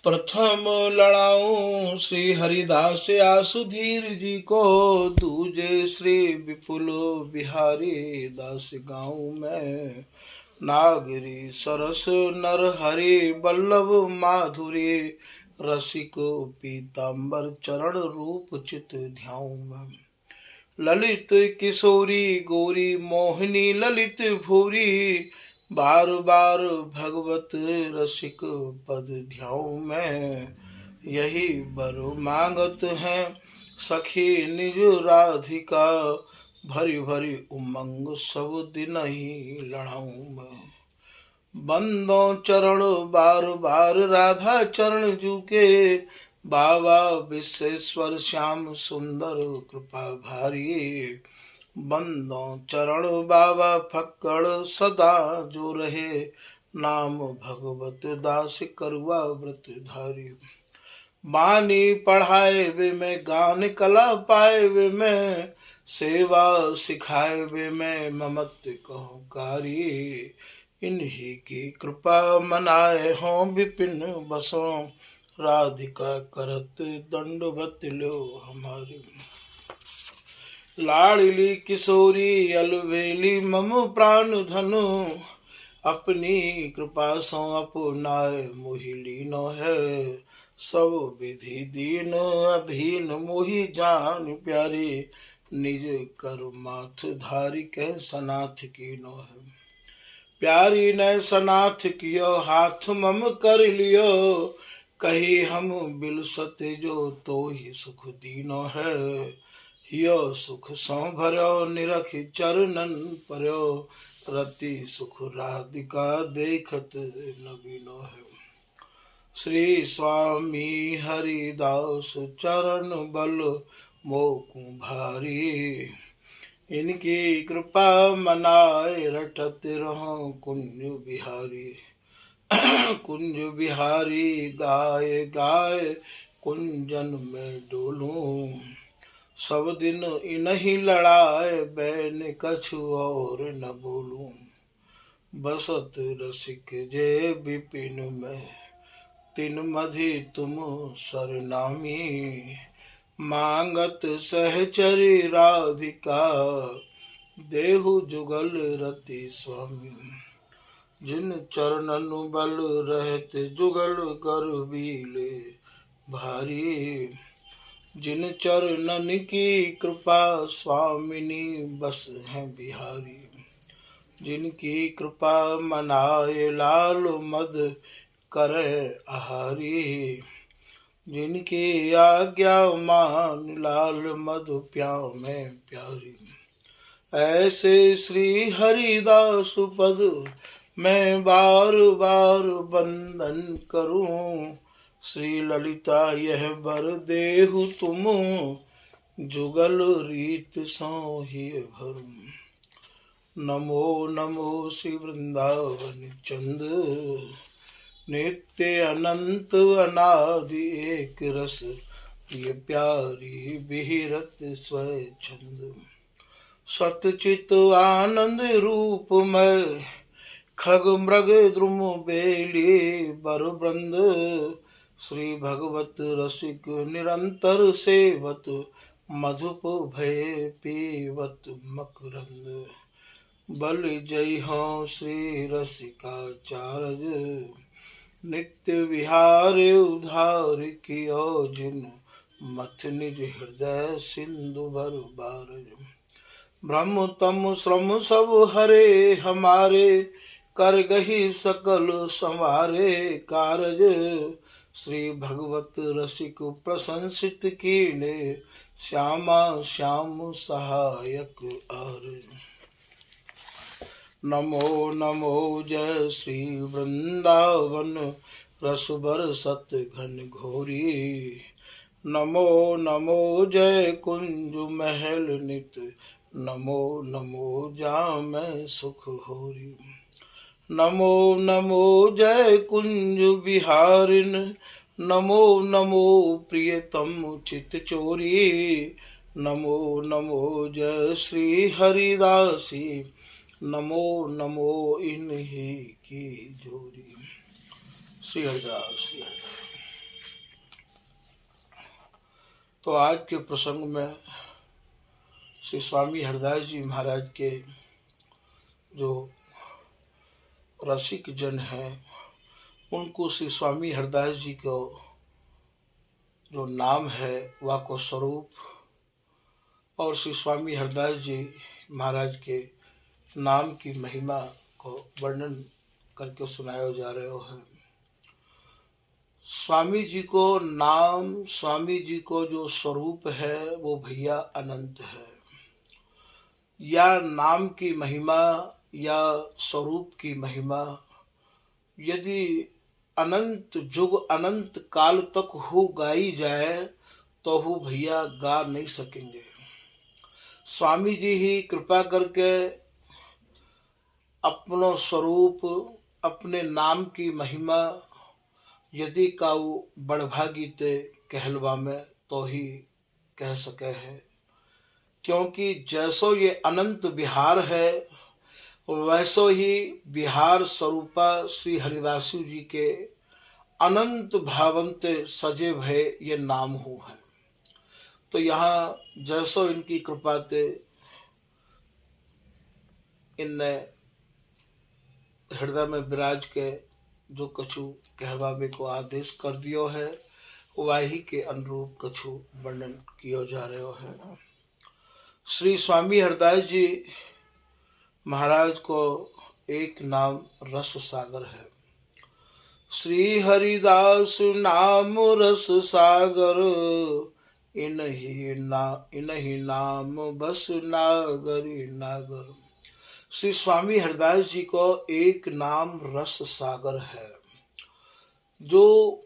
प्रथम लड़ाऊं श्री हरिदास आसुधीर जी को, दूजे श्री विपुल बिहारी दास गाऊं मैं। नागरी सरस नर हरि बल्लभ माधुरी, रसिक पीताम्बर चरण रूप चित ध्याऊं मैं। ललित किशोरी गौरी मोहिनी ललित भूरी, बार बार भगवत रसिक पद ध्याऊं मैं। यही बर मांगत हैं सखी निज राधिका, भरी भरी उमंग सब दिन ही लड़ाऊं मैं। बंदो चरण बार बार राधा चरण जूके, बाबा विश्वेश्वर श्याम सुंदर कृपा भारी। बंदो चरण बाबा फक्कड़ सदा जो रहे, नाम भगवत दास करुआ व्रत धारी। बानी पढ़ाए वे मैं गान कला पाए वे मैं, सेवा सिखाए वे मैं ममत्व कहूँ कारी। इन्हीं की कृपा मनाए हों विपिन बसों, राधिका करत दंडवत लो हमारी। लाडली किशोरी अलवेली मम प्राण धनु, अपनी कृपा सो अपनाए मोहि लीनो है। सब विधि दीन अधीन मोहि जान प्यारे, निज कर माथ धारी के सनाथ कीनो है। प्यारी ने सनाथ कियो हाथ मम कर लियो, कही हम बिलसत जो तो ही सुख दीनो है। हियो सुख सौ भरो निरख चरणन पर्यो, रति सुख राधिका देखत नबीनो है। श्री स्वामी हरिदास चरण बल मोकु भारी, इनकी कृपा मनाए रटत रहो कुंज बिहारी। कुंज बिहारी गाय गाय कुंजन में डोलूं, सब दिन इन्हीं लड़ाए बैन कछु और न बोलूं। बसत रसिक जय विपिन में, तिन मधि तुम सरनामी। मांगत सहचरी राधिका, देहु जुगल रति स्वामी। जिन चरणन बल रहत जुगल कर बीले भारी, जिन चरणन की कृपा स्वामिनी बस हैं बिहारी। जिनकी कृपा मनाए लाल मद करे आहारी, जिनकी आज्ञा मान लाल मधु प्याव में प्यारी। ऐसे श्री हरिदास पद मैं बार बार वंदन करूं, श्री ललिता यह बर देहु तुम, जुगल रीत सो ही भरूं। नमो नमो श्री वृंदावन चंद, नित्य अनंत अनादि एक रस, ये प्यारी विहिरत स्वच्छंद। सतचित आनंद रूप में खग मृग द्रुम बेली बर वृंद, श्री भगवत रसिक निरंतर सेवत, मधुप भय पीवत मकरंद। बल जय हो श्री रसिकाचार्य, नित्य विहार उधार कियो जिन, मथ निज हृदय सिंधु भर बारज। ब्रह्म तम श्रम सब हरे हमारे, कर गही सकल संवारे कारज। श्री भगवत रसिक प्रशंसित कीने, श्यामा श्याम सहायक आरज। नमो नमो जय श्री वृंदावन रस बरसत घन घोरी। नमो नमो जय कुंज महल नित, नमो नमो जामै सुख होरी। नमो नमो जय कुंज बिहारिन, नमो नमो प्रियतम चित चोरी। नमो नमो जय श्री हरिदासी, नमो नमो इन्हीं की जोरी। श्री हरिदास श्री हरिदास। तो आज के प्रसंग में श्री स्वामी हरदास जी महाराज के जो रसिक जन हैं उनको श्री स्वामी हरदास जी को जो नाम है वह को स्वरूप और श्री स्वामी हरदास जी महाराज के नाम की महिमा को वर्णन करके सुनाया जा रहे हैं। स्वामी जी को नाम, स्वामी जी को जो स्वरूप है वो भैया अनंत है। या नाम की महिमा या स्वरूप की महिमा यदि अनंत युग अनंत काल तक हो गाई जाए तो वो भैया गा नहीं सकेंगे। स्वामी जी ही कृपा करके अपनो स्वरूप, अपने नाम की महिमा यदि काऊ बड़भागी ते कहलवा में तो ही कह सके है, क्योंकि जैसो ये अनंत विहार है वैसो ही विहार स्वरूपा श्री हरिदासु जी के अनंत भावंते सजे भय ये नाम हो है। तो यहाँ जैसो इनकी कृपा ते इनने हृदय में विराज के जो कछु कहवावे को आदेश कर दियो है वही के अनुरूप कछु वर्णन कियो जा रहे है। श्री स्वामी हरदास जी महाराज को एक नाम रस सागर है। श्री हरिदास नाम रस सागर, इनही नाम बस नागरी नागर। श्री स्वामी हरदास जी को एक नाम रस सागर है, जो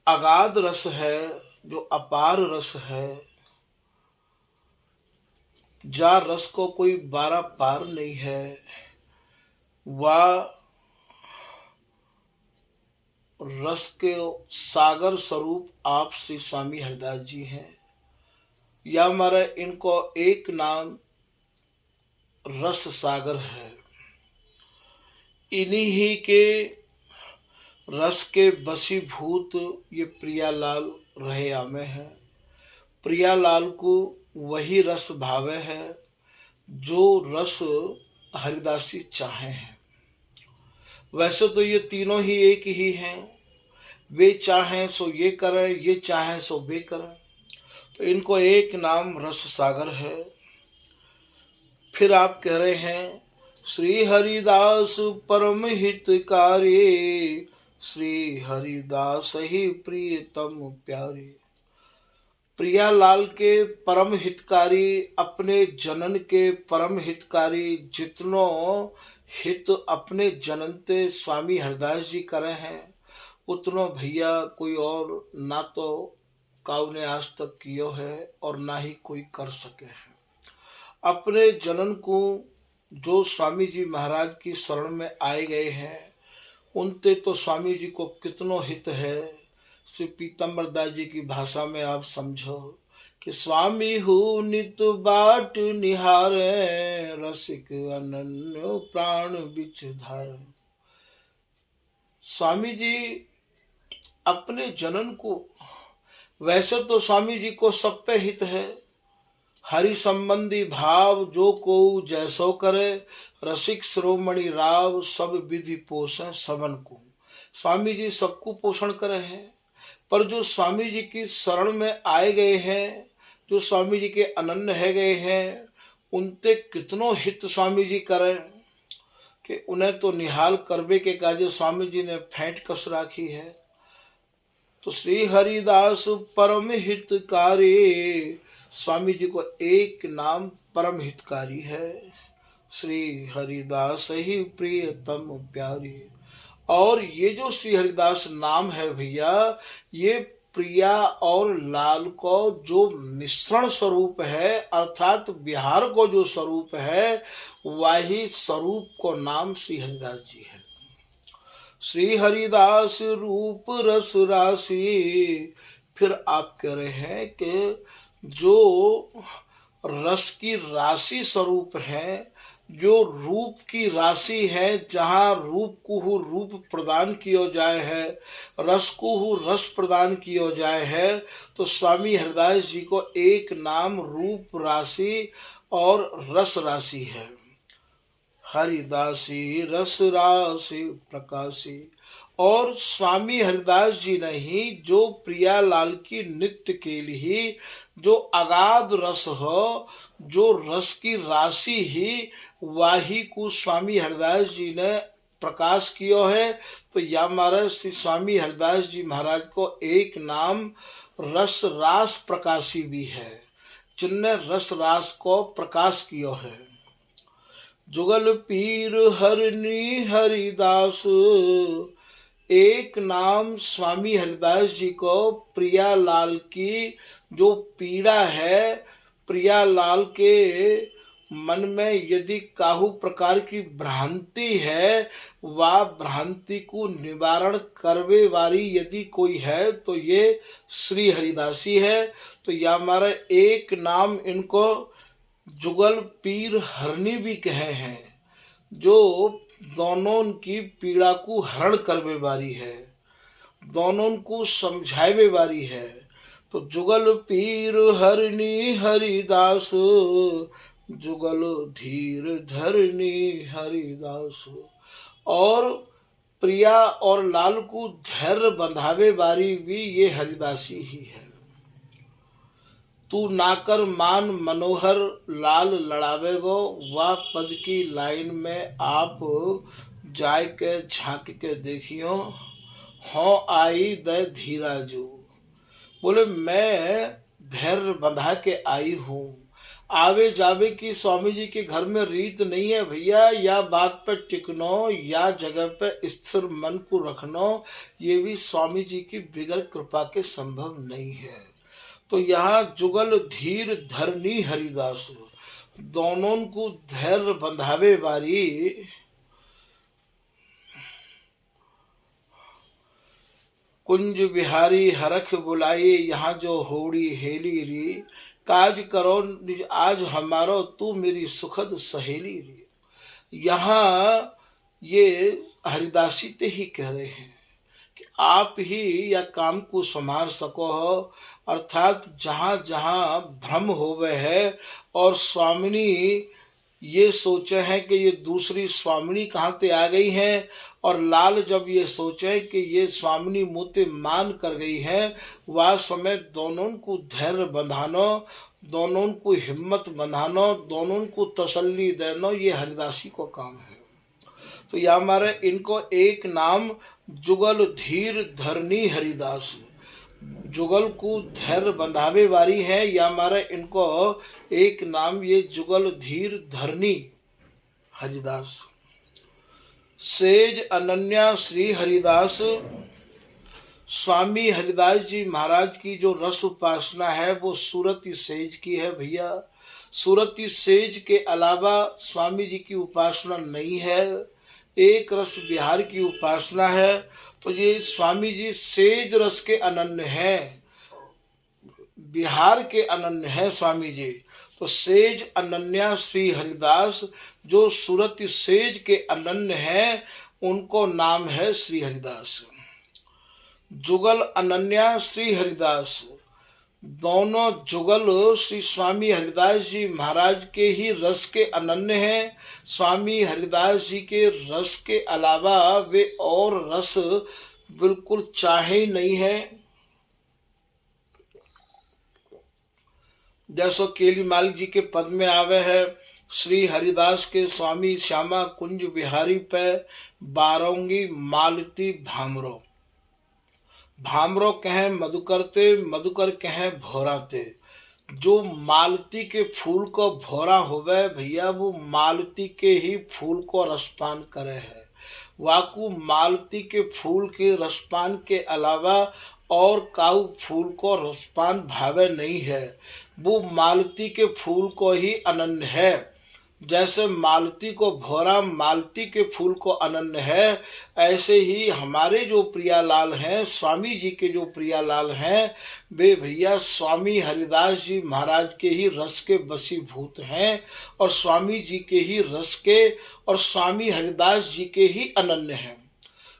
अगाध रस है, जो अपार रस है। जा रस को कोई बारा पार नहीं है, वह रस के सागर स्वरूप आप श्री स्वामी हरदास जी हैं। या हमारा इनको एक नाम रस सागर है। इन्हीं ही के रस के बसीभूत ये प्रियालाल रहे आमे हैं। प्रियालाल को वही रस भावे है जो रस हरिदासी चाहे हैं। वैसे तो ये तीनों ही एक ही हैं, वे चाहें सो ये करें, ये चाहें सो वे करें। तो इनको एक नाम रस सागर है। फिर आप कह रहे हैं श्री हरिदास परम हितकारी, श्री हरिदास ही प्रियतम प्यारे। प्रियालाल के परम हितकारी, अपने जनन के परम हितकारी, जितनों हित अपने जननते स्वामी हरदास जी करे हैं उतनो भैया कोई और ना तो काऊ ने आज तक कियो है और ना ही कोई कर सके हैं। अपने जनन को जो स्वामी जी महाराज की शरण में आए गए हैं उनते तो स्वामी जी को कितनो हित है। श्री पीतम्बर दास जी की भाषा में आप समझो कि स्वामी हूँ नित बाट निहारे, रसिक अनन्य प्राण बिच धार। स्वामी जी अपने जनन को, वैसे तो स्वामी जी को सब पे हित है। हरि संबंधी भाव जो को जैसो करे, रसिक श्रोमणि राव सब विधि पोषण सबन को। स्वामी जी सबको पोषण करे हैं, पर जो स्वामी जी की शरण में आए गए हैं, जो स्वामी जी के अनन्य है गए हैं, उनते कितनों हित स्वामी जी करें कि उन्हें तो निहाल करबे के काजे स्वामी जी ने फेंट कस राखी है। तो श्री हरिदास परम हितकारी, स्वामी जी को एक नाम परम हितकारी है। श्री हरिदास ही प्रियतम प्यारी। और ये जो श्री हरिदास नाम है भैया, ये प्रिया और लाल को जो मिश्रण स्वरूप है, अर्थात बिहार को जो स्वरूप है, वही स्वरूप को नाम श्री हरिदास जी है। श्री हरिदास रूप रस राशि। फिर आप कह रहे हैं कि जो रस की राशि स्वरूप है, जो रूप की राशि है, जहाँ रूप को रूप प्रदान किया जाए है, रस को रस प्रदान किया जाए है, तो स्वामी हरिदास जी को एक नाम रूप राशि और रस राशि है। हरिदासी रस राशि प्रकाशी। और स्वामी हरिदास जी ने ही जो प्रियालाल की नित्य के लिए जो अगाध रस हो, जो रस की राशि ही वाही को स्वामी हरिदास जी ने प्रकाश किया है। तो या महाराज श्री स्वामी हरिदास जी महाराज को एक नाम रस रास प्रकाशी भी है, जिनने रस रास को प्रकाश किया है। जुगल पीर हरनी हरिदास, एक नाम स्वामी हरिदास जी को प्रियालाल की जो पीड़ा है, प्रियालाल के मन में यदि काहू प्रकार की भ्रांति है, वह भ्रांति को निवारण करवे वाली यदि कोई है तो ये श्री हरिदासी है। तो यह हमारा एक नाम इनको जुगल पीर हरनी भी कहे हैं, जो दोनों की पीड़ा को हरण करवे वाली है, दोनों को समझावे वाली है। तो जुगल पीर हरनी हरिदास, जुगल धीर धरनी हरिदास। और प्रिया और लाल को धैर्य बंधावे वाली भी ये हरिदासी ही है। तू नाकर मान मनोहर लाल लड़ावेगो, वह पद की लाइन में आप जाय के झांक के देखियो, हो आई द धीराजू। बोले मैं धैर्य बंधा के आई हूँ। आवे जावे की स्वामी जी के घर में रीत नहीं है भैया, या बात पर टिकनो या जगह पर स्थिर मन को रखनो, ये भी स्वामी जी की बिगड़ कृपा के संभव नहीं है। तो यहाँ जुगल धीर धरनी हरिदास, दोनों को धैर्य बंधावे वाली कुंज बिहारी हरख बुलाए, यहाँ जो होड़ी हेली री, काज करो निज आज हमारो, तू मेरी सुखद सहेली री। यहाँ ये हरिदासी ते ही कह रहे हैं कि आप ही या काम को संभाल सको हो, अर्थात जहाँ जहाँ भ्रम होवे है और स्वामिनी ये सोचे हैं कि ये दूसरी स्वामिनी कहाँ ते आ गई हैं, और लाल जब ये सोचे कि ये स्वामिनी मोते मान कर गई हैं, वह समय दोनों को धैर्य बंधानो, दोनों को हिम्मत बंधानो, दोनों को तसल्ली देनो, ये हरिदासी को काम है। तो यह हमारे इनको एक नाम जुगल धीर धरनी हरिदास, जुगल को धैर्य बंधावे वाली है, या हमारे इनको एक नाम ये जुगल धीर धरनी हरिदास। सेज अनन्या श्री हरिदास, स्वामी हरिदास जी महाराज की जो रस उपासना है वो सूरती सेज की है भैया। सूरती सेज के अलावा स्वामी जी की उपासना नहीं है, एक रस बिहार की उपासना है। तो ये स्वामी जी सेज रस के अनन्य हैं, बिहार के अनन्य हैं स्वामी जी। तो सेज अनन्या श्री हरिदास, जो सूरत सेज के अनन्य हैं, उनको नाम है श्री हरिदास। जुगल अनन्या श्री हरिदास, दोनों जुगल श्री स्वामी हरिदास जी महाराज के ही रस के अनन्य हैं। स्वामी हरिदास जी के रस के अलावा वे और रस बिल्कुल चाहे ही नहीं है। जैसो केलीमाल जी के पद में आवे है, श्री हरिदास के स्वामी श्यामा कुंज बिहारी पे बारोंगी मालती भामरो। भामरो कहें मधुकरते, मधुकर कहें भोराते। जो मालती के फूल को भोरा होवे भैया, वो मालती के ही फूल को रसपान करे है। वाकू मालती के फूल के रसपान के अलावा और काऊ फूल को रसपान भावे नहीं है, वो मालती के फूल को ही अनन्य है। जैसे मालती को भौरा मालती के फूल को अनन्य है, ऐसे ही हमारे जो प्रियालाल हैं, स्वामी जी के जो प्रियालाल हैं, वे भैया स्वामी हरिदास जी महाराज के ही रस के वशीभूत हैं और स्वामी जी के ही रस के और स्वामी हरिदास जी के ही अनन्य हैं।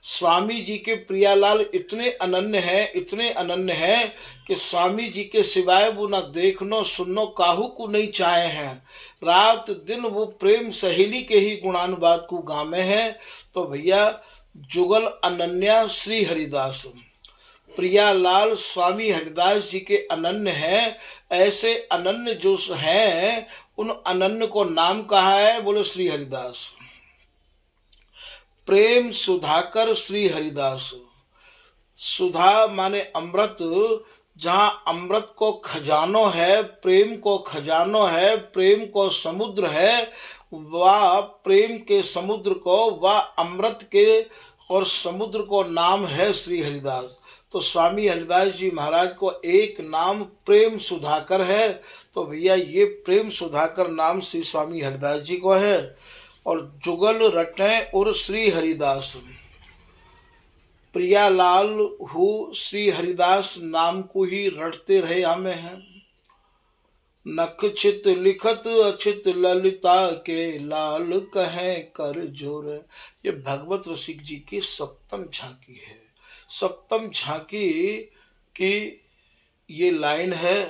स्वामी जी के प्रियालाल इतने अनन्य हैं, इतने अनन्य हैं कि स्वामी जी के सिवाय वो न देखनो सुननो काहू को नहीं चाहे हैं। रात दिन वो प्रेम सहेली के ही गुणानुवाद को गामे हैं। तो भैया जुगल अनन्या श्री हरिदास, प्रियालाल स्वामी हरिदास जी के अनन्य हैं। ऐसे अनन्य जो हैं उन अनन्य को नाम कहा है, बोलो श्री हरिदास। प्रेम सुधाकर श्री हरिदास। सुधा माने अमृत, जहाँ अमृत को खजानो है, प्रेम को खजानो है, प्रेम को समुद्र है, वह प्रेम के समुद्र को, वह अमृत के और समुद्र को नाम है श्री हरिदास। तो स्वामी हरिदास जी महाराज को एक नाम प्रेम सुधाकर है। तो भैया ये प्रेम सुधाकर नाम श्री स्वामी हरिदास जी को है। और जुगल रटें और श्री हरिदास, प्रियालाल हु श्री हरिदास नाम को ही रटते रहे हमें हैं। नख चित लिखत अचित ललिता के लाल कहें कर जोर। ये भगवत रसिक जी की सप्तम झांकी है। सप्तम झांकी की ये लाइन है,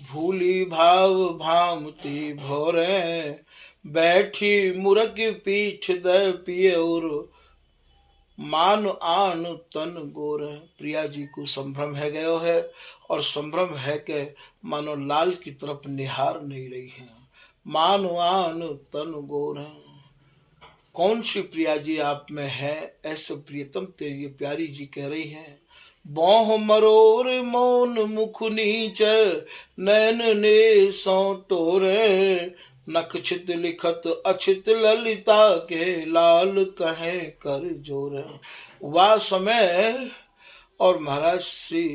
भूली भाव भामती भोरे बैठी मुरक पीठ दे पिए और मान आन तन गोर। प्रिया जी को संभ्रम है गयो है और संभ्रम है के मानो लाल की तरफ निहार नहीं रही है। मान आन तन गोर। कौन सी प्रिया जी आप में है, ऐसे प्रियतम तेरी प्यारी जी कह रही हैं। बोह मरोर मौन मुख नीच नैन ने सौ टोरे नख छित लिखत अछित ललिता के लाल कहे कर जोर। वह समय और महाराज श्री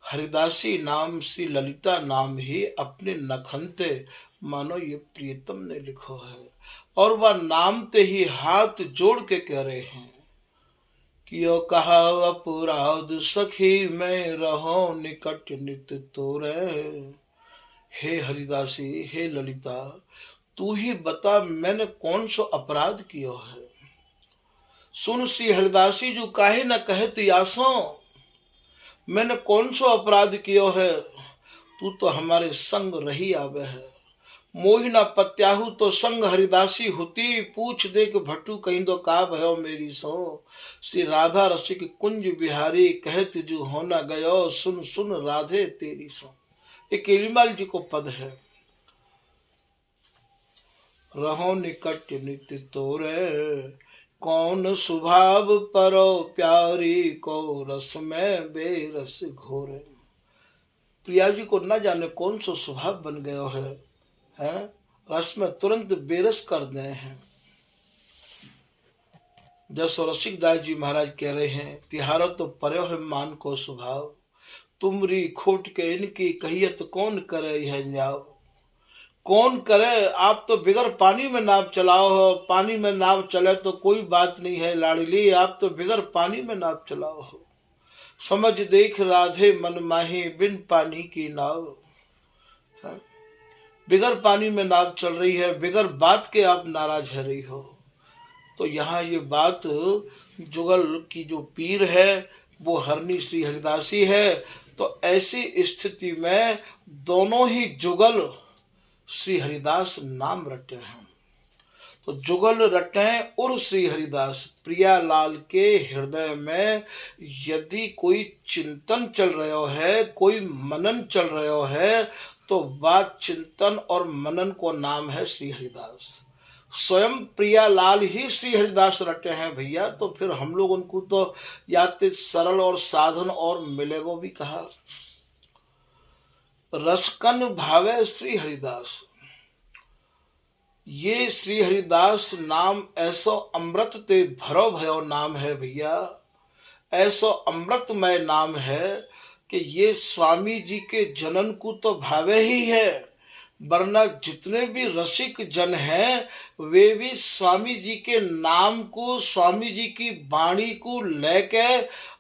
हरिदासी नाम श्री ललिता नाम ही अपने नखनते मानो ये प्रियतम ने लिखो है। और वह नाम ते ही हाथ जोड़ के कह रहे हैं, कियो कहा अपराध सखी मैं रहो निकट नित तोरे। हे हरिदासी, हे ललिता, तू ही बता मैंने कौन सो अपराध कियो है। सुन श्री हरिदासी जो काहे न कहत यासो, मैंने कौन सो अपराध कियो है। तू तो हमारे संग रही आवे है। मोहिना पत्याहु तो संग हरिदासी होती, पूछ देख भट्टू कहीं दो का भयो मेरी सो। श्री राधा रसिक कुंज बिहारी कहत जो होना गयो, सुन सुन राधे तेरी सो। ये केलीमाल जी को पद है। रहो निकट नित्य तोरे कौन स्वभाव परो प्यारी को रस में बेरस घोरे। प्रिया जी को न जाने कौन सो स्वभाव बन गयो है, रस में तुरंत बेरस कर दे हैं। जसो रसिक दास जी महाराज कह रहे हैं, तिहारो तो पर्यो है मान को स्वभाव, तुमरी खोट के इनकी कहियत कौन करे है जाओ। कौन करे, आप तो बिगर पानी में नाव चलाओ हो। पानी में नाव चले तो कोई बात नहीं है लाडली, आप तो बिगर पानी में नाव चलाओ हो। समझ देख राधे मन माही बिन पानी की नाव। बिगर पानी में नाव चल रही है, बिगर बात के आप नाराज है रही हो। तो यहाँ ये बात जुगल की जो पीर है वो हरनी श्री हरिदासी है। तो ऐसी स्थिति में दोनों ही जुगल श्री हरिदास नाम रटे हैं। तो जुगल रटे और श्री हरिदास, प्रियालाल के हृदय में यदि कोई चिंतन चल रहा है, कोई मनन चल रहा है, तो बात चिंतन और मनन को नाम है श्री हरिदास। स्वयं प्रियालाल ही श्री हरिदास रटे हैं भैया। तो फिर हम लोग उनको तो याते सरल और साधन और मिलेगो भी कहा। रसकन भावे श्री हरिदास, ये श्री हरिदास नाम ऐसो अमृत ते भरो भयो नाम है भैया। ऐसो अमृतमय नाम है कि ये स्वामी जी के जनन को तो भावे ही है, वरना जितने भी रसिक जन हैं वे भी स्वामी जी के नाम को, स्वामी जी की वाणी को लेके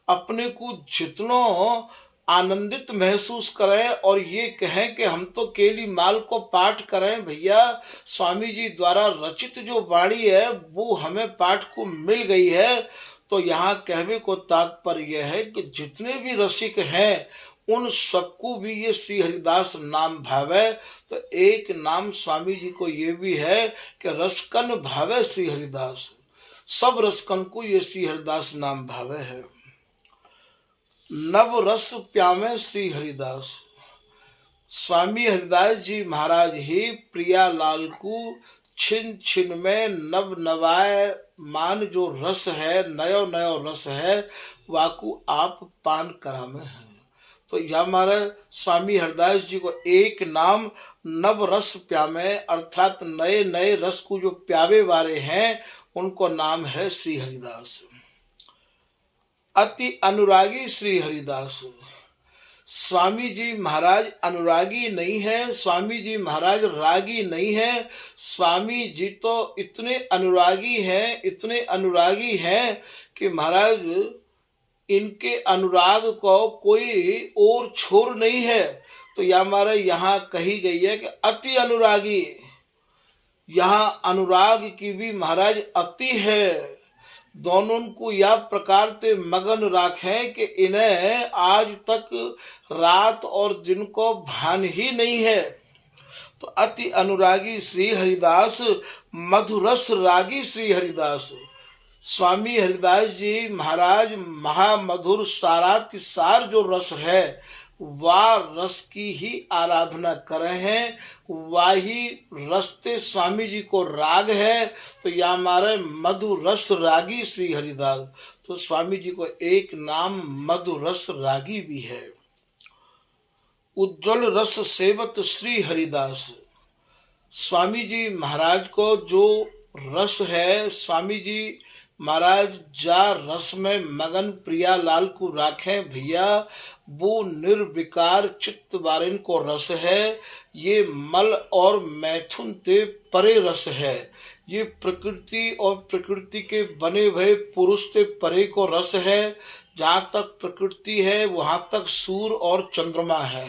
अपने को जितनो आनंदित महसूस करें और ये कहें कि हम तो केली माल को पाठ करें। भैया स्वामी जी द्वारा रचित जो वाणी है वो हमें पाठ को मिल गई है। तो यहाँ कहने को तात्पर्य यह है कि जितने भी रसिक हैं उन सबको भी ये श्री हरिदास नाम भावे। तो एक नाम स्वामी जी को ये भी है कि रसकन भावे श्री हरिदास, सब रसकन को ये श्री हरिदास नाम भावे है। नव रस प्यामे श्री हरिदास, स्वामी हरिदास जी महाराज ही प्रियालाल को छिन छिन में नव नवाय मान जो रस है, नयो नयो रस है, वाकू आप पान करामे हैं। तो यह हमारे स्वामी हरिदास जी को एक नाम नव रस प्यामे अर्थात नए नए रस को जो प्यावे वाले हैं उनको नाम है श्री हरिदास। अति अनुरागी श्री हरिदास, स्वामी जी महाराज अनुरागी नहीं है, स्वामी जी महाराज रागी नहीं है। स्वामी जी तो इतने अनुरागी हैं, इतने अनुरागी हैं कि महाराज इनके अनुराग को कोई और छोर नहीं है। तो यह हमारे यहाँ कही गई है कि अति अनुरागी, यहाँ अनुराग की भी महाराज अति है। दोनों को यह प्रकार से मगन राखें कि इन्हें आज तक रात और दिन को भान ही नहीं है। तो अति अनुरागी श्री हरिदास, मधुरस रागी श्री हरिदास, स्वामी हरिदास जी महाराज महामधुर सारातिसार जो रस है वह रस की ही आराधना कर रहे हैं, वही रस्ते स्वामी जी को राग है। तो यह हमारे मधुरस रागी श्री हरिदास। तो स्वामी जी को एक नाम मधुरस रागी भी है। उज्जवल रस सेवत श्री हरिदास, स्वामी जी महाराज को जो रस है, स्वामी जी महाराज जा रस में मगन प्रियालाल को राखें भैया, वो निर्विकार चित्त वारिन को रस है। ये मल और मैथुन ते परे रस है। ये प्रकृति और प्रकृति के बने भय पुरुष से परे को रस है। जहाँ तक प्रकृति है वहाँ तक सूर्य और चंद्रमा है।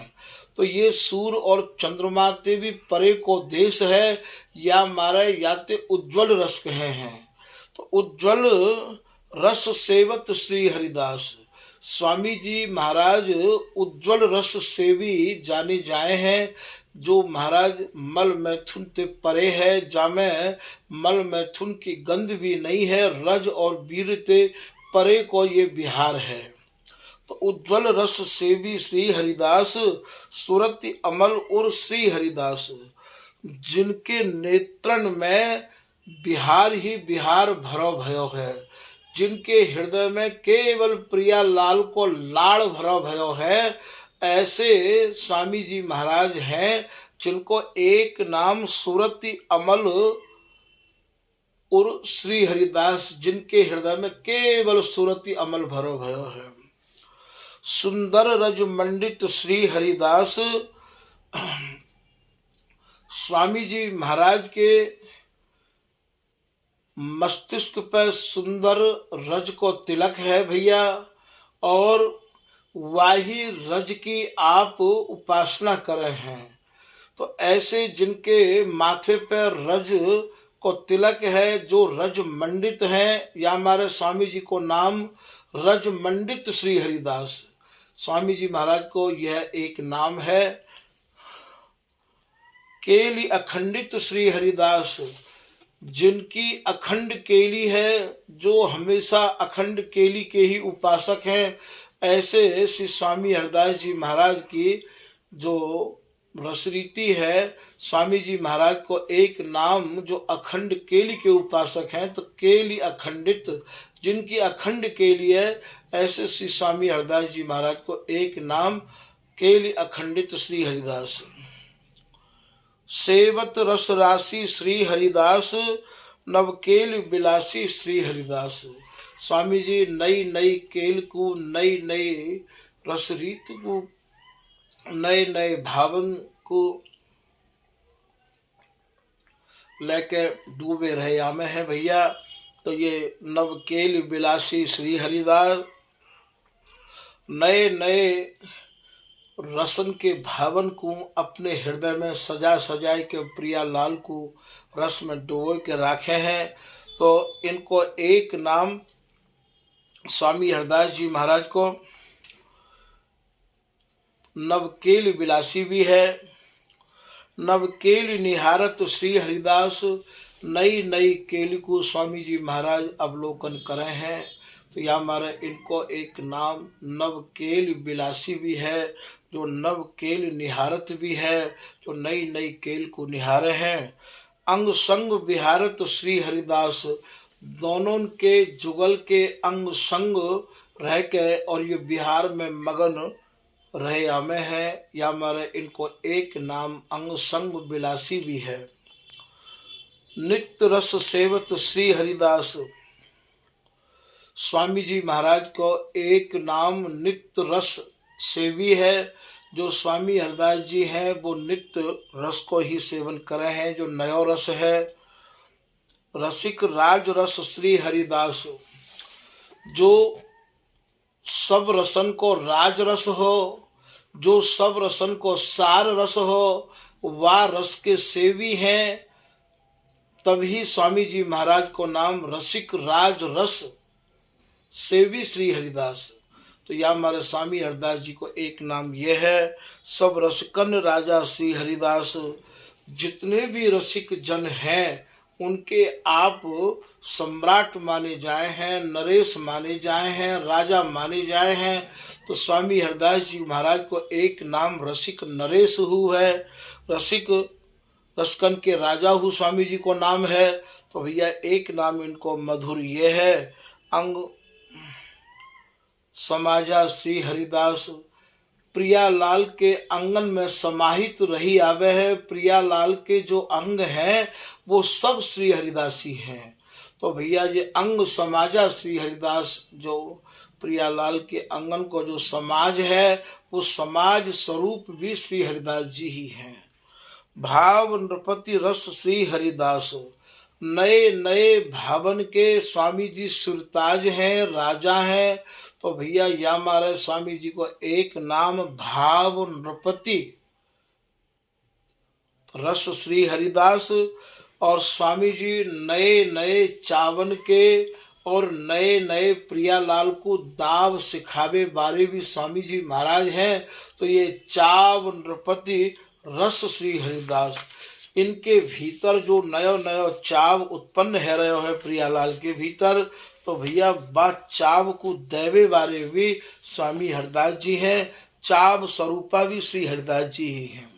तो ये सूर्य और चंद्रमा ते भी परे को देश है, या मारे याते उज्जवल रस कहे हैं। तो उज्जवल रस सेवत श्री हरिदास, स्वामी जी महाराज उज्जवल रस सेवी जाने जाए हैं। जो महाराज मल मैथुन ते परे है, जामे मल मैथुन की गंध भी नहीं है, रज और वीर ते परे को ये बिहार है। तो उज्जवल रस सेवी श्री हरिदास, सुरति अमल और श्री हरिदास, जिनके नेत्रन में बिहार ही बिहार भरो भयो है, जिनके हृदय में केवल प्रियालाल को लाड़ भरो भयो है, ऐसे स्वामी जी महाराज हैं जिनको एक नाम सुरति अमल और श्री हरिदास, जिनके हृदय में केवल सुरति अमल भरो भयो है। सुंदर रज मंडित श्री हरिदास, स्वामी जी महाराज के मस्तिष्क पर सुंदर रज को तिलक है भैया, और वाही रज की आप उपासना कर रहे हैं। तो ऐसे जिनके माथे पर रज को तिलक है, जो रज मंडित हैं, या हमारे स्वामी जी को नाम रज मंडित श्री हरिदास, स्वामी जी महाराज को यह एक नाम है। केली अखंडित श्री हरिदास, जिनकी अखंड केली है, जो हमेशा अखंड केली के ही उपासक हैं, ऐसे श्री स्वामी हरिदास जी महाराज की जो रसरीति है, स्वामी जी महाराज को एक नाम जो अखंड केली के उपासक हैं। तो केली अखंडित, जिनकी अखंड केली है, ऐसे श्री स्वामी हरिदास जी महाराज को एक नाम केली अखंडित श्री हरिदास। सेवत रस राशि श्री हरिदास, नवकेल विलासी श्री हरिदास, स्वामी जी नई नई केल को, नई नई रस रीत को, नए नए भावन को लेके डूबे रहे आमे हैं भैया। तो ये नवकेल विलासी श्री हरिदास नए नए रसन के भावन को अपने हृदय में सजा सजाए के प्रिया लाल को रस में डुबो के रखे हैं। तो इनको एक नाम स्वामी हरदास जी महाराज को नवकेल विलासी भी है। नवकेल निहारत श्री हरिदास नई नई केल को स्वामी जी महाराज अवलोकन करे हैं। तो यहाँ हमारे इनको एक नाम नवकेल विलासी भी है, जो नवकेल निहारत भी है, जो नई नई केल को निहारे हैं। अंग संग विहारत श्री हरिदास दोनों के जुगल के अंग संग रह के और ये बिहार में मगन रहे आमे हैं। या हमारे इनको एक नाम अंग संग विलासी भी है। नित्य रस सेवत श्री हरिदास स्वामी जी महाराज को एक नाम नित्य रस सेवी है। जो स्वामी हरदास जी हैं वो नित्य रस को ही सेवन करे हैं, जो नयो रस है। रसिक राज रस श्री हरिदास जो सब रसन को राज रस हो, जो सब रसन को सार रस हो, वह रस के सेवी हैं। तभी स्वामी जी महाराज को नाम रसिक राज रस सेवी श्री हरिदास। तो यह हमारे स्वामी हरदास जी को एक नाम यह है। सब रसिकन राजा श्री हरिदास जितने भी रसिक जन हैं उनके आप सम्राट माने जाए हैं, नरेश माने जाए हैं, राजा माने जाए हैं। तो स्वामी हरदास जी महाराज को एक नाम रसिक नरेश हु है। रसिक रसकन के राजा हु स्वामी जी को नाम है। तो भैया एक नाम इनको मधुर ये है। अंग समाजा श्री हरिदास प्रियालाल के अंगन में समाहित रही आवे है। प्रियालाल के जो अंग हैं वो सब श्री हरिदासी हैं। तो भैया ये अंग समाजा श्री हरिदास जो प्रियालाल के अंगन को जो समाज है वो समाज स्वरूप भी श्री हरिदास जी ही हैं। भाव नृपति रस श्री हरिदास नए नए भावन के स्वामी जी सुरताज हैं, राजा हैं। तो भैया या हमारे स्वामी जी को एक नाम भाव नृपति रस श्री हरिदास। और स्वामी जी नए नए चावन के और नए नए प्रियालाल को दाव सिखावे बारे भी स्वामी जी महाराज हैं। तो ये चाव नृपति रस श्री हरिदास इनके भीतर जो नयो नयो चाव उत्पन्न है रहे है प्रियालाल के भीतर। तो भैया बात चाव को देवे बारे भी स्वामी हरदास जी हैं। चाव स्वरूपा भी श्री हरिदास जी ही हैं।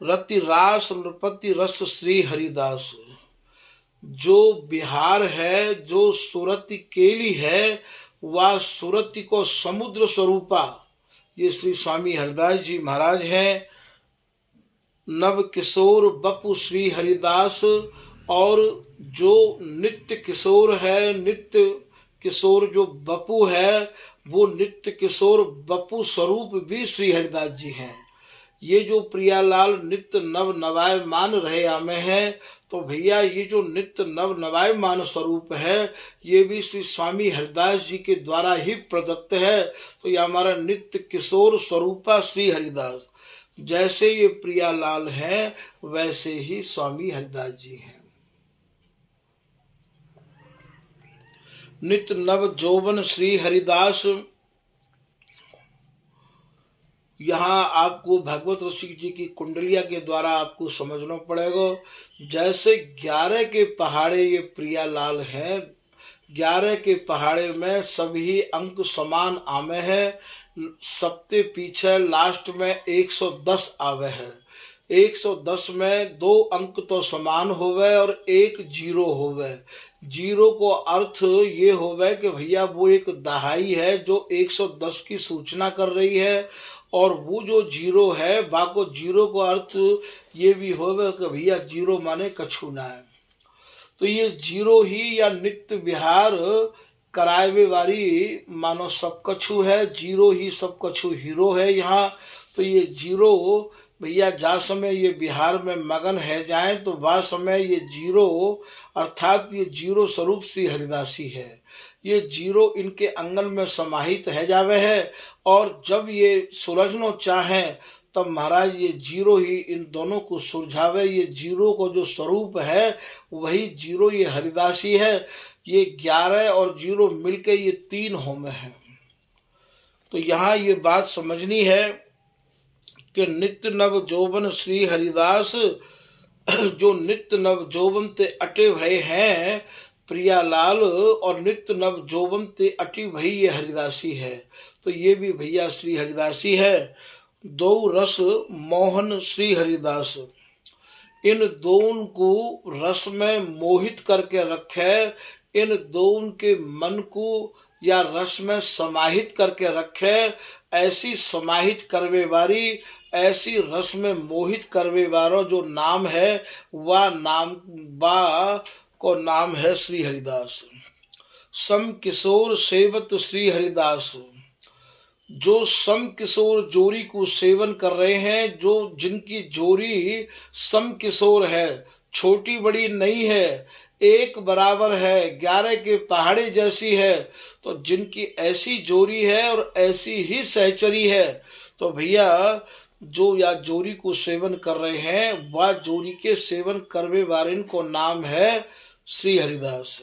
रति रास नृपति रस श्री हरिदास जो बिहार है, जो सुरति केली है, वह सुरति को समुद्र स्वरूपा ये श्री स्वामी हरदास जी महाराज हैं। नव किशोर बपु श्री हरिदास और जो नित्य किशोर है, नित्य किशोर जो बपु है वो नित्य किशोर बपु स्वरूप भी श्री हरिदास जी हैं। ये जो प्रियालाल नित्य नव नवायमान रहे आमे हैं। तो भैया ये जो नित्य नव नवायमान स्वरूप है ये भी श्री स्वामी हरदास जी के द्वारा ही प्रदत्त है। तो ये हमारा नित्य किशोर स्वरूपा श्री हरिदास जैसे ये प्रियालाल हैं वैसे ही स्वामी हरदास जी हैं। नित्य नव जोवन श्री हरिदास यहाँ आपको भगवत ऋषि जी की कुंडलिया के द्वारा आपको समझना पड़ेगा। जैसे 11 के पहाड़े ये प्रियालाल हैं, 11 के पहाड़े में सभी अंक समान आमे हैं। सबसे पीछे लास्ट में 110 आवे है। 110 में 2 अंक तो समान होवे और 1 जीरो होवे। जीरो को अर्थ ये होवे कि भैया वो एक दहाई है जो 110 की सूचना कर रही है। और वो जो जीरो है बाको जीरो को अर्थ ये भी होवे कि भैया जीरो माने कछु ना है। तो ये जीरो ही या नित्य विहार करावे वाली मानो सब कछु है। जीरो ही सब कछु हीरो है यहाँ। तो ये जीरो भैया जा समय ये बिहार में मगन है जाए तो वह समय ये जीरो अर्थात ये जीरो स्वरूप श्री हरिदासी है। ये जीरो इनके अंगन में समाहित है जावे है और जब ये सुलझनो चाहे तब महाराज ये जीरो ही इन दोनों को सुलझावे। ये जीरो को जो स्वरूप है वही जीरो ये हरिदासी है। ये 11 और जीरो मिलके ये 3 होम है। तो यहाँ ये बात समझनी है कि नित्य नव जोबन श्री हरिदास, जो नित्य नव जोबन ते अटे भय हैं प्रियालाल और नित्य नव जोबन ते अटी भई ये हरिदासी है। तो ये भी भैया श्री हरिदासी है। दो रस मोहन श्री हरिदास, इन दोनों को रस में मोहित करके रखे, इन दोनों के मन को या रस में समाहित करके रखे। ऐसी समाहित करवे वाली, ऐसी रस में मोहित करवे वालों जो नाम है वह नाम को नाम है श्री हरिदास। सम किशोर सेवत श्री हरिदास, जो सम किशोर जोड़ी को सेवन कर रहे हैं, जो जिनकी जोड़ी सम किशोर है, छोटी बड़ी नहीं है, एक बराबर है, 11 के पहाड़े जैसी है, तो जिनकी ऐसी जोड़ी है और ऐसी ही सहचरी है, तो भैया जो या जोड़ी को सेवन कर रहे हैं वह जोड़ी के सेवन करवे वारिन को नाम है श्री हरिदास।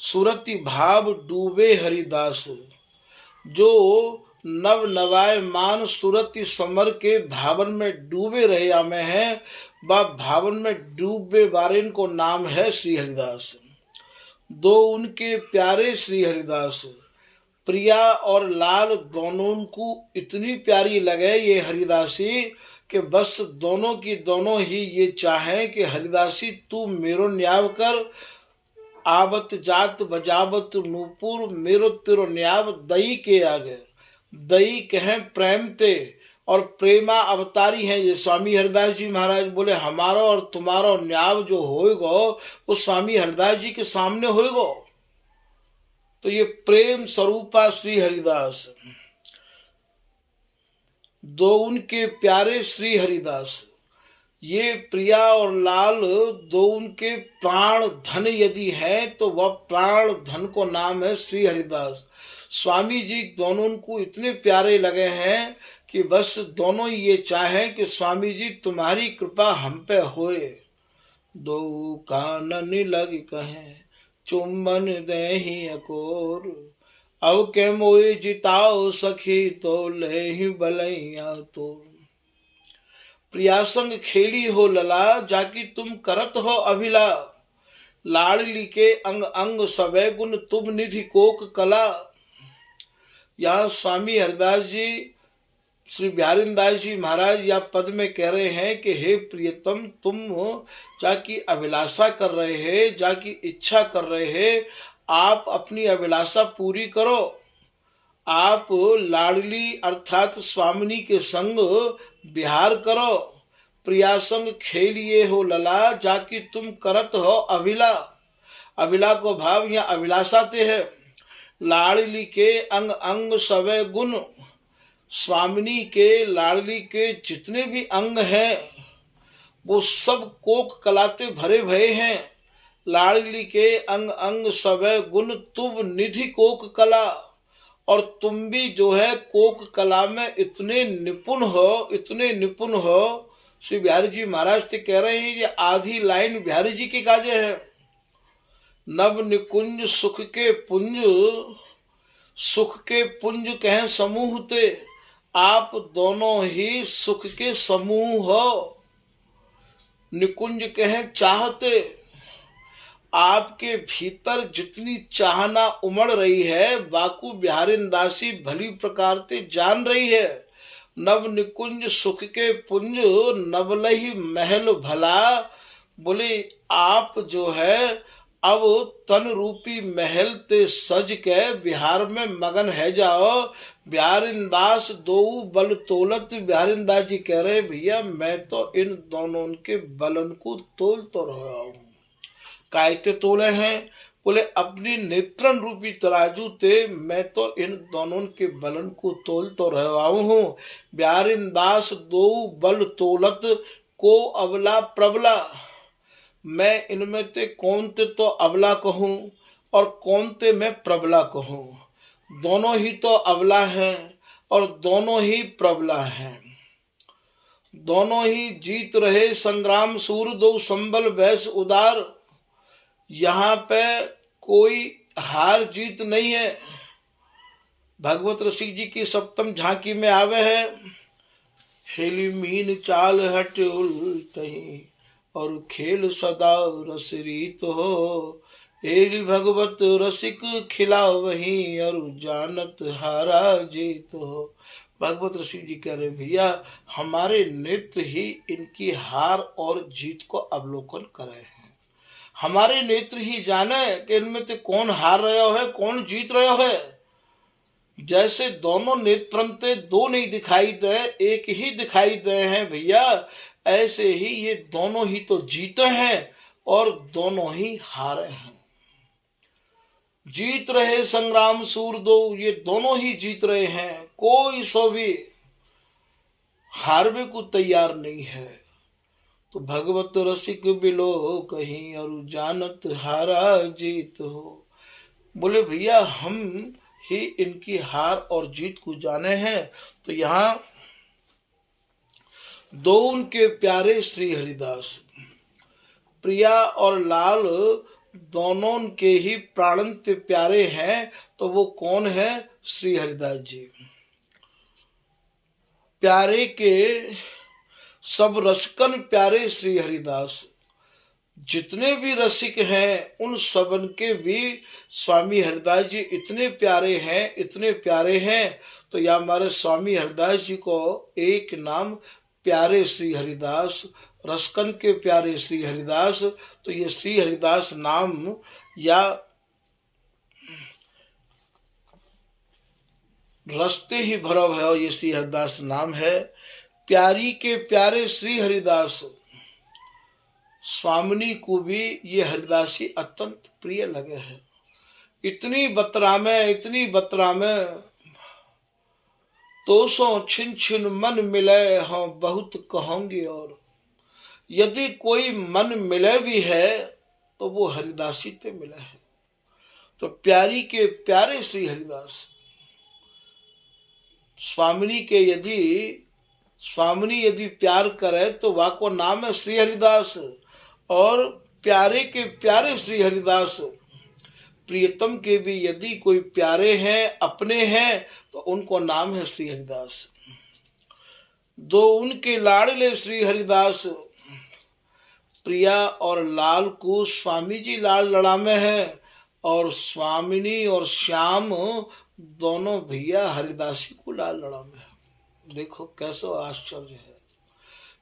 सुरति भाव डूबे हरिदास, जो नव नवाय मान सुरति समर के भावन में डूबे रहे आमे हैं, वह भावन में डूबे वारिन को नाम है श्री हरिदास। दो उनके प्यारे श्री हरिदास, प्रिया और लाल दोनों को इतनी प्यारी लगे ये हरिदासी कि बस दोनों की दोनों ही ये चाहें कि हरिदासी तू मेरो न्याव कर, आवत जात बजावत नूपुर मेरो तेरो न्याव दई के आगे। दई कहें प्रेम ते और प्रेमा अवतारी हैं ये स्वामी हरिदास जी महाराज। बोले हमारा और तुम्हारा न्याव जो होएगो वो स्वामी हरिदास जी के सामने होएगो। तो ये प्रेम स्वरूपा श्री हरिदास। दो उनके प्यारे श्री हरिदास, ये प्रिया और लाल दो उनके प्राण धन यदि हैं तो वह प्राण धन को नाम है श्री हरिदास। स्वामी जी दोनों को इतने प्यारे लगे हैं कि बस दोनों ये चाहें कि स्वामी जी तुम्हारी कृपा हम पे होए। दो कानन लग कहें चुम्बन देहि अकोर, अब के मोए जिताओ सखी तो ले ही बलैया तो। प्रियासंग खेली हो लला जाकी तुम करत हो अभिला, लाडली के अंग अंग सवै गुण तुम निधि कोक कला। यहाँ स्वामी हरिदास जी श्री बिहारीदास जी महाराज या पद में कह रहे हैं कि हे प्रियतम, तुम जाकी अभिलाषा कर रहे हैं, जाकी इच्छा कर रहे हैं, आप अपनी अभिलाषा पूरी करो। आप लाडली अर्थात स्वामिनी के संग विहार करो। प्रिया संग खेलिए हो लला जाकी तुम करत हो अभिला। अभिला को भाव या अभिलाषाते है। लाडली के अंग अंग सवै गुण, स्वामिनी के लाडली के जितने भी अंग हैं वो सब कोक कलाते भरे भये हैं। लाडली के अंग अंग सवै गुण तुम निधि कोक कला, और तुम भी जो है कोक कला में इतने निपुण हो, इतने निपुण हो। श्री बिहारी जी महाराज से कह रहे हैं ये आधी लाइन बिहारी जी के काजे है। नव निकुंज सुख के पुंज, सुख के पुंज कहें समूह ते, आप दोनों ही सुख के समूह हो। निकुंज कहें चाहते, आपके भीतर जितनी चाहना उमड़ रही है बाकू बिहारीदासी भली प्रकार से जान रही है। नव निकुंज सुख के पुंज नवलही महल भला। बोले आप जो है अब तन रूपी महल ते सज के बिहार में मगन है जाओ। बिहारीदास दो बल तोलत। बिहारीदास जी कह रहे भैया मैं तो इन दोनों के बलन को तोल तो रहा हूँ। कायते तोले हैं बोले अपनी नेत्रन रूपी तराजू ते मैं तो इन दोनों के बलन को तोल तो रहा हूँ। ब्यारिन दास दो बल तोलत को अबला प्रबला, मैं इनमें ते कौन ते तो अबला कहूँ और कौन ते मैं प्रबला कहूँ। दोनों ही तो अबला हैं और दोनों ही प्रबला हैं। दोनों ही जीत रहे संग्राम सूर दो संबल वैस उदार। यहाँ पे कोई हार जीत नहीं है। भगवत रसिक जी की सप्तम झांकी में आवे है, हेली मीन चाल हट उल्टही और खेल सदा रस रीत हो। हेली भगवत रसिक खिला वही और जानत हारा जीत हो। भगवत रसिक जी कह रहे भैया हमारे नेत्र ही इनकी हार और जीत को अवलोकन करे हैं। हमारे नेत्र ही जाने कि इनमें से कौन हार रहा है कौन जीत रहा है। जैसे दोनों नेत्रन ते दो नहीं दिखाई दे, एक ही दिखाई दे हैं भैया, ऐसे ही ये दोनों ही तो जीते हैं और दोनों ही हारे हैं। जीत रहे संग्राम सूर दो, ये दोनों ही जीत रहे हैं, कोई सो भी हारवे को तैयार नहीं है। तो भगवत रसिक बिलो कहीं और जानत हारा जीत हो। बोले भैया हम ही इनकी हार और जीत को जाने हैं। तो यहाँ दो उनके प्यारे श्री हरिदास, प्रिया और लाल दोनों के ही प्राणंत प्यारे हैं। तो वो कौन है? श्री हरिदास जी। प्यारे के सब रसिकन प्यारे श्री हरिदास। जितने भी रसिक हैं उन सबन के भी स्वामी हरिदास जी इतने प्यारे हैं, इतने प्यारे हैं। तो या हमारे स्वामी हरिदास जी को एक नाम प्यारे श्री हरिदास, रसकन के प्यारे श्री हरिदास। तो ये श्री हरिदास नाम या रस्ते ही भरव है और ये श्री हरिदास नाम है। प्यारी के प्यारे श्री हरिदास, स्वामिनी को भी ये हरिदासी अत्यंत प्रिय लगे हैं। इतनी बतरा में तो सो छिन छिन मन मिले हाँ बहुत कहूंगी। और यदि कोई मन मिले भी है तो वो हरिदासी ते मिले है। तो प्यारी के प्यारे श्री हरिदास, स्वामिनी यदि प्यार करे तो वह को नाम है श्री हरिदास। और प्यारे के प्यारे श्री हरिदास, प्रियतम के भी यदि कोई प्यारे हैं, अपने हैं, तो उनको नाम है श्री हरिदास। दो उनके लाडले श्री हरिदास, प्रिया और लाल को स्वामी जी लाल लड़ा में है और स्वामिनी और श्याम दोनों भैया हरिदासी को लाल लड़ा में है। देखो कैसा आश्चर्य है।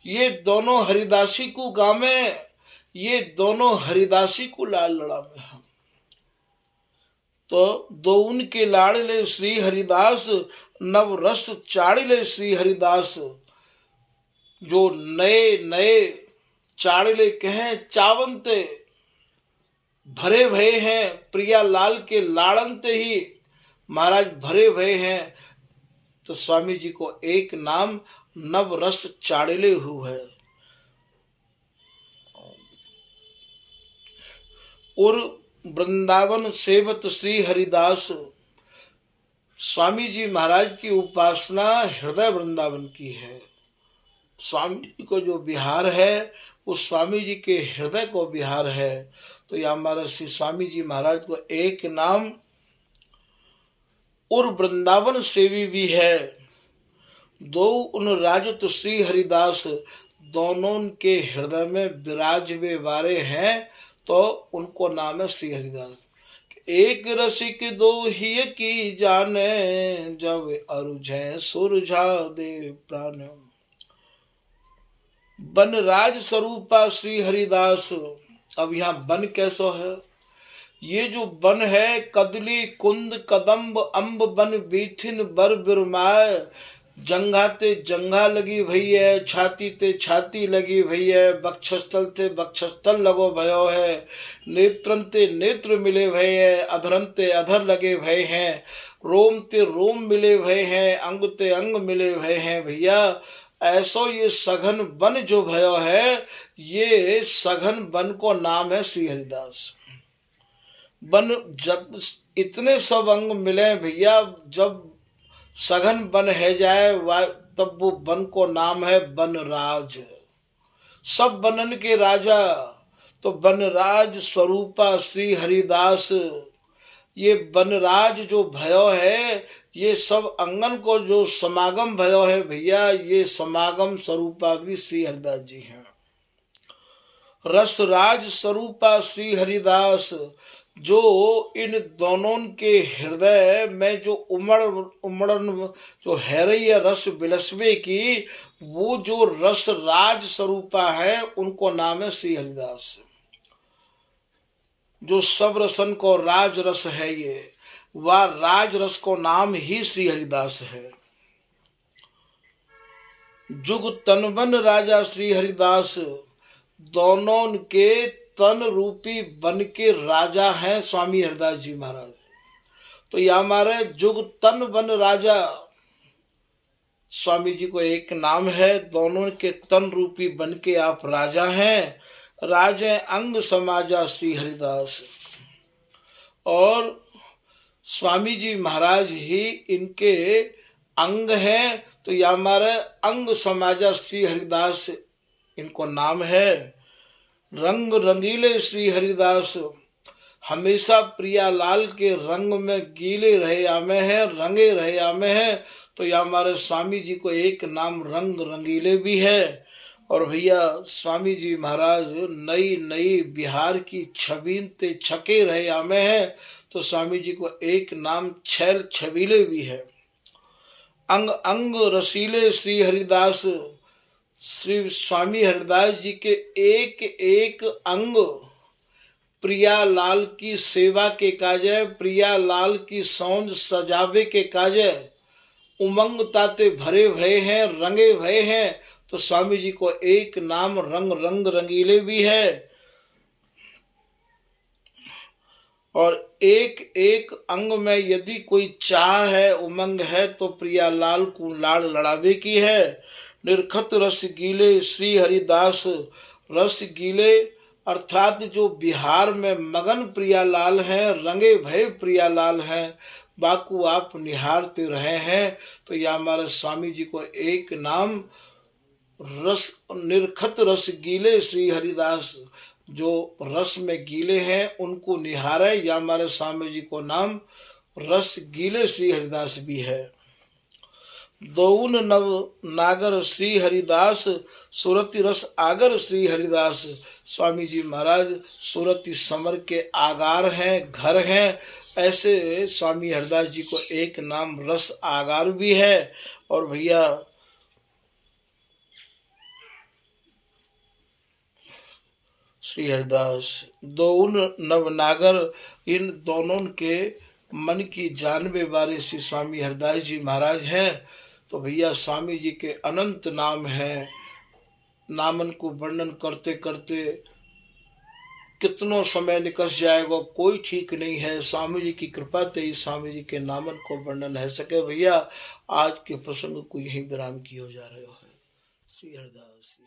ये दोनों हरिदासी को गामे, ये दोनों हरिदासी को लाल लड़ा में है। तो दो उनके लाडले श्री हरिदास, नव रस चाड़िले श्री हरिदास। जो नए नए चाड़िले कहें चावंते भरे भये हैं, प्रिया लाल के लाड़नते ही महाराज भरे भये हैं। तो स्वामी जी को एक नाम नव रस चाड़िले हुए है। और वृंदावन सेवत श्री हरिदास, स्वामी जी महाराज की उपासना हृदय वृंदावन की है। स्वामी जी को जो विहार है वो स्वामी जी के हृदय को विहार है। तो यह हमारा श्री स्वामी जी महाराज को एक नाम और वृंदावन सेवी भी है। दो उन राजत श्री हरिदास, दोनों के हृदय में विराजवे वारे हैं। तो उनको नाम है श्री हरिदास। एक रसिक दो ही की जाने, जब अरुझे सुरझा दे प्राण। बन राज स्वरूपा श्री हरिदास। अब यहाँ बन कैसा है? ये जो बन है, कदली कुंद कदम्ब अम्ब बन बीथिन बर बिरमाय। जंघा ते जंघा लगी भई है, छाती ते छाती लगी भई है, बक्षस्थल ते बक्षस्थल लगो भयो है, नेत्रन ते नेत्र मिले भय है, अधरन ते अधर लगे भय हैं, रोम ते रोम मिले भय हैं, अंग ते अंग मिले भय हैं। भैया ऐसो ये सघन बन जो भयो है, ये सघन बन को नाम है श्री हरिदास। बन जब इतने सब अंग मिले भैया, जब सघन बन है जाए तब वो बन को नाम है बनराज। सब बनन के राजा तो बनराज स्वरूपा श्री हरिदास। ये बनराज जो भयो है, ये सब अंगन को जो समागम भयो है भैया, ये समागम स्वरूपा भी श्री हरिदास जी हैं। रसराज स्वरूपा श्री हरिदास, जो इन दोनों के हृदय में जो उमड़न जो है रही है रस बिलसवे की, वो जो रस राज स्वरूपा है, उनको नाम है श्री हरिदास। जो सब रसन को राज रस है, ये वह राज रस को नाम ही श्री हरिदास है। जुग तनबन राजा श्री हरिदास, दोनों के तन रूपी बन के राजा हैं स्वामी हरिदास जी महाराज। तो यह हमारे जुग तन बन राजा स्वामी जी को एक नाम है, दोनों के तन रूपी बन के आप राजा हैं। राजे अंग समाजा श्री हरिदास, और स्वामी जी महाराज ही इनके अंग हैं। तो यह हमारे अंग समाजा श्री हरिदास इनको नाम है। रंग रंगीले श्री हरिदास, हमेशा प्रियालाल के रंग में गीले रहे आमे हैं, रंगे रहे आमे हैं। तो यह हमारे स्वामी जी को एक नाम रंग रंगीले भी है। और भैया स्वामी जी महाराज नई नई बिहार की छबीन ते छके रहे आमे हैं, तो स्वामी जी को एक नाम छैल छबीले भी है। अंग अंग रसीले श्री हरिदास, श्री स्वामी हरिदास जी के एक एक अंग प्रियालाल की सेवा के काजे, प्रियालाल की सौंद सजावे के काजे उमंग ताते भरे भय हैं, रंगे भय हैं। तो स्वामी जी को एक नाम रंग रंग रंगीले भी है। और एक एक अंग में यदि कोई चाह है, उमंग है, तो प्रियालाल को लाड़ लड़ावे की है। निरखत रस गीले श्री हरिदास, रस गीले अर्थात जो बिहार में मगन प्रियालाल हैं, रंगे भय प्रियालाल हैं, बाकू आप निहारते रहे हैं। तो यह हमारे स्वामी जी को एक नाम रस निरखत रस गीले श्री हरिदास, जो रस में गीले हैं उनको निहारे, या हमारे स्वामी जी को नाम रस गीले श्री हरिदास भी है। दौन नव नागर श्री हरिदास, सुरति रस आगर श्री हरिदास। स्वामी जी महाराज सुरति समर के आगार हैं, घर हैं। ऐसे स्वामी हरिदास जी को एक नाम रस आगार भी है। और भैया श्री हरिदास दौन नवनागर, इन दोनों के मन की जानवे वाले श्री स्वामी हरिदास जी महाराज हैं। तो भैया स्वामी जी के अनंत नाम हैं, नामन को वर्णन करते करते कितनों समय निकल जाएगा कोई ठीक नहीं है। स्वामी जी की कृपा से ही स्वामी जी के नामन को वर्णन है सके। भैया आज के प्रसंग को यहीं विराम किया जा रहे हो है। श्री हरिदास।